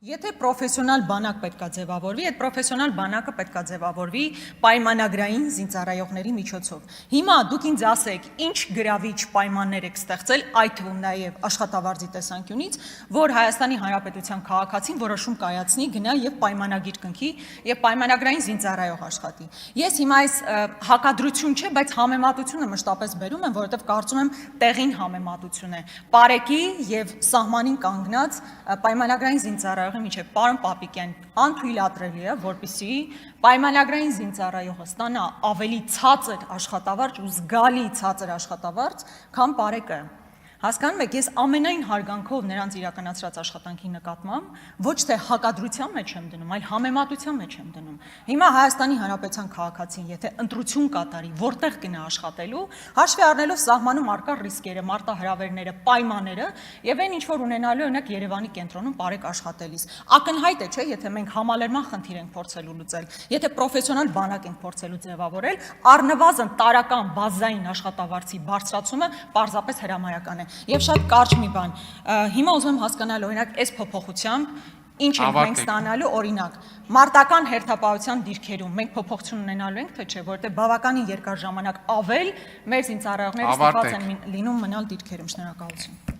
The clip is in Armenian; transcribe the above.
Եթե պրոֆեսիոնալ բանակ պետքա ձևավորվի, այդ պրոֆեսիոնալ բանակը պետքա ձևավորվի պայմանագրային զինծառայողների միջոցով։ Հիմա դուք ինձ ասեք, ինչ գրավիչ պայմաններ եք ստեղծել, այդ թվում նաև աշխատավարձի տեսանկյունից, որ Հայաստանի Հանրապետության քաղաքացին որոշում կայացնի, գնա եւ պայմանագիր կնքի եւ պայմանագրային զինծառայող աշխատի։ Ես հիմա այս հակադրություն չէ, բայց համեմատությունը մշտապես բերում եմ, որովհետեւ կարծում եմ տեղին համեմատություն է։ Պարեկի եւ սահմանին կանգնած պայմանագրային զինծառայող միջև պարոն Պապիկյան անթույլատրելի է, որպեսզի պայմանագրային զինծառայողը ստանա ավելի ցածր աշխատավարձ ու զգալի ցածր աշխատավարձ, քան պարեկը։ Հասկանում եք, ես ամենայն հարգանքով նրանց իրականացրած աշխատանքի նկատմամբ ոչ թե հակադրության մեջ եմ դնում, այլ համեմատության մեջ եմ դնում։ Հիմա Հայաստանի Հանրապետության քաղաքացին, եթե ընտրություն կատարի, որտեղ գնա աշխատելու, հաշվի առնելով սահմանում առկա ռիսկերը, մարտահրավերները, պայմանները եւ այն ինչ որ ունենալու օրինակ Երևանի կենտրոնում բարեք աշխատելիս։ Ակնհայտ է, չէ, եթե մենք համալրման խնդիր ենք փորձելու լուծել, եթե պրոֆեսիոնալ բանակ ենք փորձելու ձևավորել, առնվազն տարական բազային աշխատավարձի բարձրացումը պարզապես հրամայական է։ Եվ շատ կարճ մի բան, հիմա ուզում եմ հասկանալ օրինակ այս փոփոխությամբ ինչ ենք մենք ստանալու, օրինակ մարտական հերթապահության դիրքերում մենք փոփոխություն ունենալու ենք, թե չէ, որովհետև բավականին երկար ժամանակ ավել մեր զինծառայողները ստիպված են լինում մնալ դիրքերում։ Շնորհակալություն։